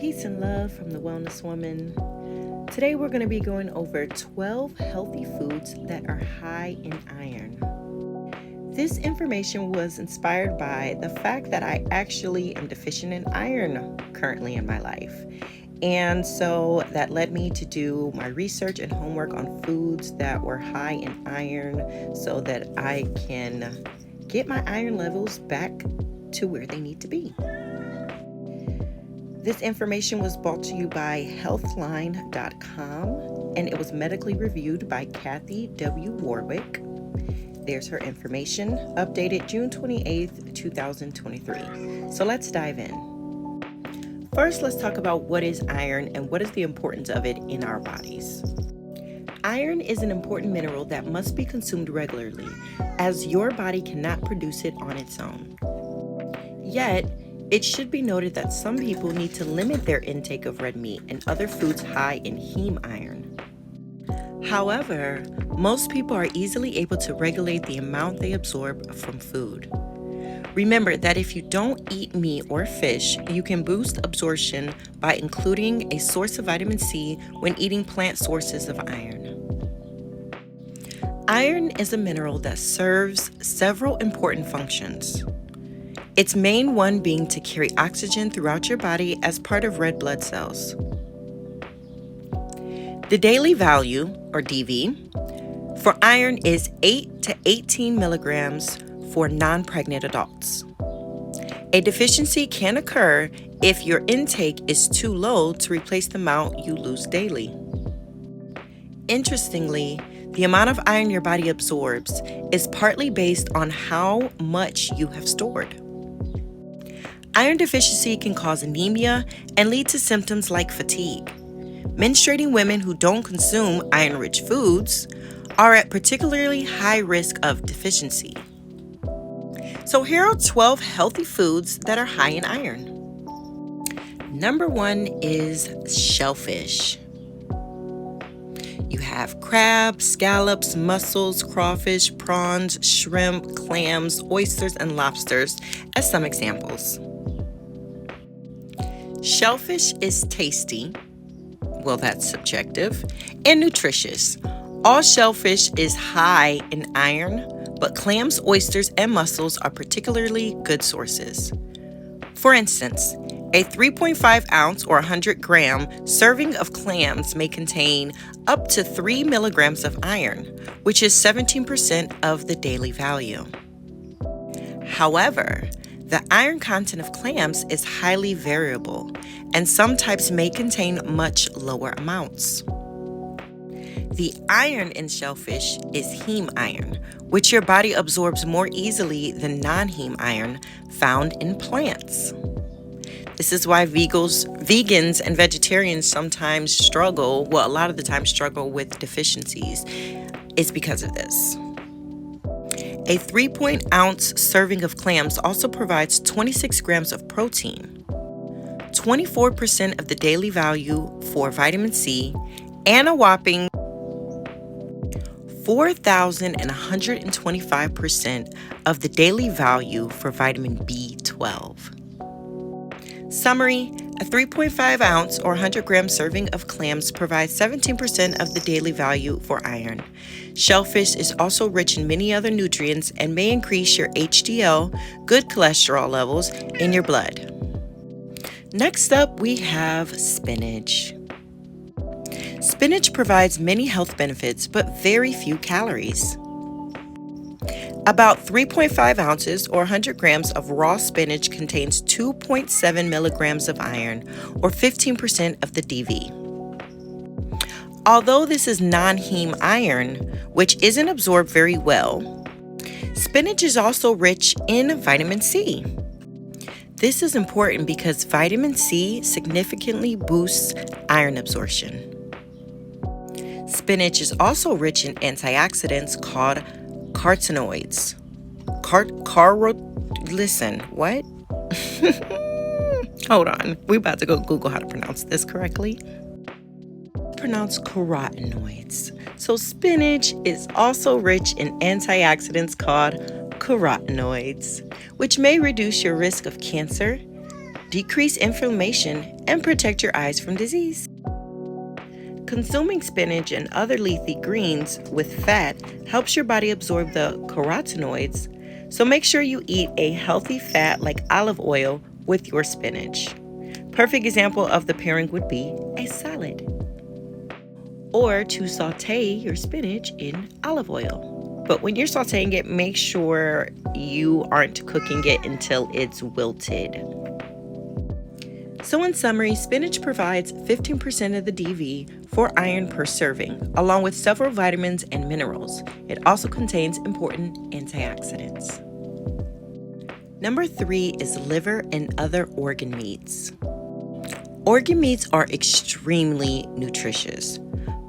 Peace and love from the Wellness Woman. Today we're going to be going over 12 healthy foods that are high in iron. This information was inspired by the fact that I actually am deficient in iron currently in my life. And so that led me to do my research and homework on foods that were high in iron so that I can get my iron levels back to where they need to be. This information was brought to you by healthline.com and it was medically reviewed by Kathy W. Warwick. There's her information, updated June 28th, 2023. So let's dive in. First, let's talk about what is iron and what is the importance of it in our bodies. Iron is an important mineral that must be consumed regularly, as your body cannot produce it on its own. Yet, it should be noted that some people need to limit their intake of red meat and other foods high in heme iron. However, most people are easily able to regulate the amount they absorb from food. Remember that if you don't eat meat or fish, you can boost absorption by including a source of vitamin C when eating plant sources of iron. Iron is a mineral that serves several important functions. Its main one being to carry oxygen throughout your body as part of red blood cells. The daily value, or DV, for iron is 8 to 18 milligrams for non-pregnant adults. A deficiency can occur if your intake is too low to replace the amount you lose daily. Interestingly, the amount of iron your body absorbs is partly based on how much you have stored. Iron deficiency can cause anemia and lead to symptoms like fatigue. Menstruating women who don't consume iron-rich foods are at particularly high risk of deficiency. So here are 12 healthy foods that are high in iron. Number 1 is shellfish. You have crab, scallops, mussels, crawfish, prawns, shrimp, clams, oysters, and lobsters as some examples. Shellfish is tasty, well, that's subjective, and nutritious. All shellfish is high in iron, but clams, oysters, and mussels are particularly good sources. For instance, a 3.5 ounce or 100 gram serving of clams may contain up to 3 milligrams of iron, which is 17% of the daily value. However, the iron content of clams is highly variable, and some types may contain much lower amounts. The iron in shellfish is heme iron, which your body absorbs more easily than non-heme iron found in plants. This is why vegans and vegetarians sometimes struggle, well, a lot of the time struggle with deficiencies. It's because of this. A 3-ounce serving of clams also provides 26 grams of protein, 24% of the daily value for vitamin C, and a whopping 4,125% of the daily value for vitamin B12. Summary: a 3.5 ounce or 100 gram serving of clams provides 17% of the daily value for iron. Shellfish is also rich in many other nutrients and may increase your HDL, good cholesterol levels, in your blood. Next up, we have spinach. Spinach provides many health benefits, but very few calories. About 3.5 ounces or 100 grams of raw spinach contains 2.7 milligrams of iron, or 15% of the DV. Although this is non-heme iron, which isn't absorbed very well, spinach is also rich in vitamin C. This is important because vitamin C significantly boosts iron absorption. Spinach is also rich in antioxidants called carotenoids. Listen, what? Hold on. We're about to go Google how to pronounce this correctly. Pronounce carotenoids. So spinach is also rich in antioxidants called carotenoids, which may reduce your risk of cancer, decrease inflammation, and protect your eyes from disease. Consuming spinach and other leafy greens with fat helps your body absorb the carotenoids, so make sure you eat a healthy fat like olive oil with your spinach. Perfect example of the pairing would be a salad. Or to saute your spinach in olive oil. But when you're sauteing it, make sure you aren't cooking it until it's wilted. So in summary, spinach provides 15% of the DV for iron per serving, along with several vitamins and minerals. It also contains important antioxidants. Number 3 is liver and other organ meats. Organ meats are extremely nutritious.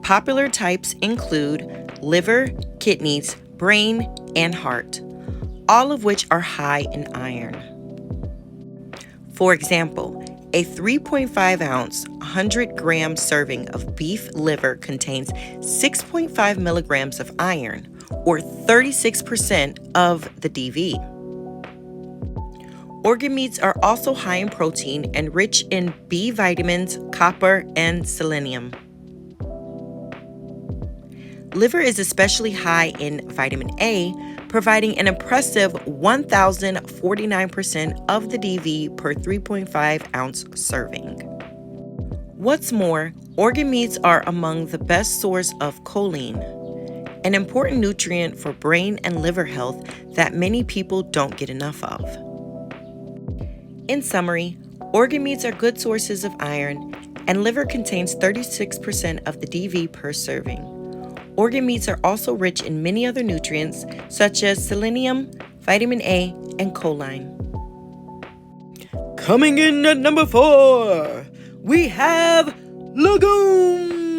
Popular types include liver, kidneys, brain, and heart, all of which are high in iron. For example, a 3.5 ounce, 100 gram serving of beef liver contains 6.5 milligrams of iron, or 36% of the DV. Organ meats are also high in protein and rich in B vitamins, copper, and selenium. Liver is especially high in vitamin A, providing an impressive 1,049% of the DV per 3.5 ounce serving. What's more, organ meats are among the best source of choline, an important nutrient for brain and liver health that many people don't get enough of. In summary, organ meats are good sources of iron, and liver contains 36% of the DV per serving. Organ meats are also rich in many other nutrients such as selenium, vitamin A, and choline. Coming in at number 4, we have legumes.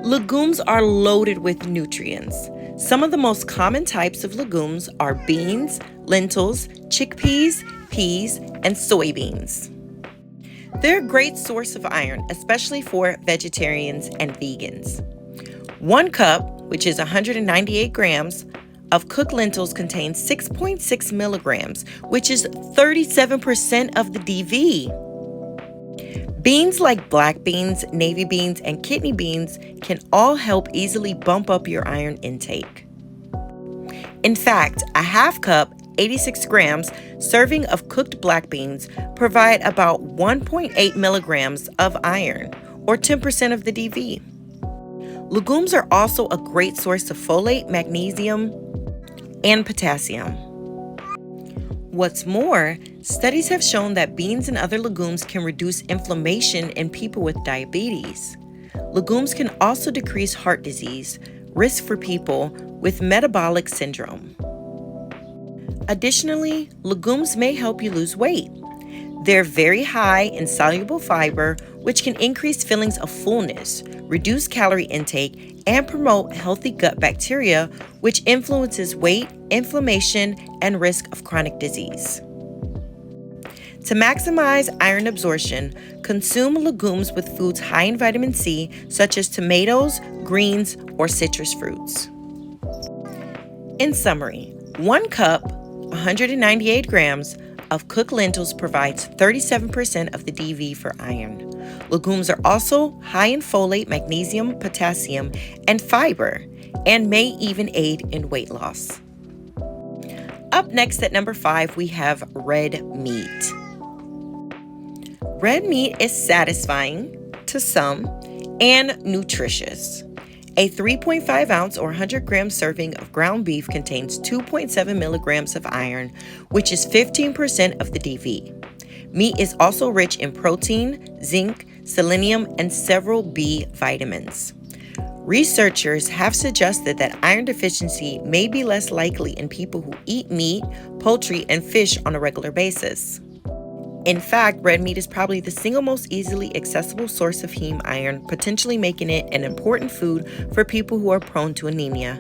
Legumes are loaded with nutrients. Some of the most common types of legumes are beans, lentils, chickpeas, peas, and soybeans. They're a great source of iron, especially for vegetarians and vegans. 1 cup, which is 198 grams, of cooked lentils contains 6.6 milligrams, which is 37% of the DV. Beans like black beans, navy beans, and kidney beans can all help easily bump up your iron intake. In fact, a half cup, 86 grams, serving of cooked black beans provide about 1.8 milligrams of iron, or 10% of the DV. Legumes are also a great source of folate, magnesium, and potassium. What's more, studies have shown that beans and other legumes can reduce inflammation in people with diabetes. Legumes can also decrease heart disease risk for people with metabolic syndrome. Additionally, legumes may help you lose weight. They're very high in soluble fiber, which can increase feelings of fullness, reduce calorie intake, and promote healthy gut bacteria, which influences weight, inflammation, and risk of chronic disease. To maximize iron absorption, consume legumes with foods high in vitamin C, such as tomatoes, greens, or citrus fruits. In summary, 1 cup, 198 grams, of cooked lentils provides 37% of the DV for iron. Legumes are also high in folate, magnesium, potassium, and fiber, and may even aid in weight loss. Up next at number 5, we have red meat. Red meat is satisfying to some and nutritious. A 3.5 ounce or 100 gram serving of ground beef contains 2.7 milligrams of iron, which is 15% of the DV. Meat is also rich in protein, zinc, selenium, and several B vitamins. Researchers have suggested that iron deficiency may be less likely in people who eat meat, poultry, and fish on a regular basis. In fact, red meat is probably the single most easily accessible source of heme iron, potentially making it an important food for people who are prone to anemia.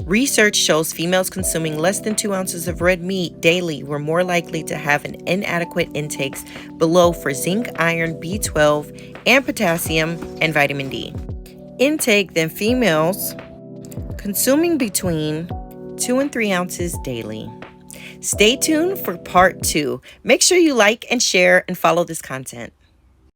Research shows females consuming less than 2 ounces of red meat daily were more likely to have an inadequate intakes below for zinc, iron, B12, and potassium and vitamin D intake than females consuming between 2 and 3 ounces daily. Stay tuned for part 2. Make sure you like and share and follow this content.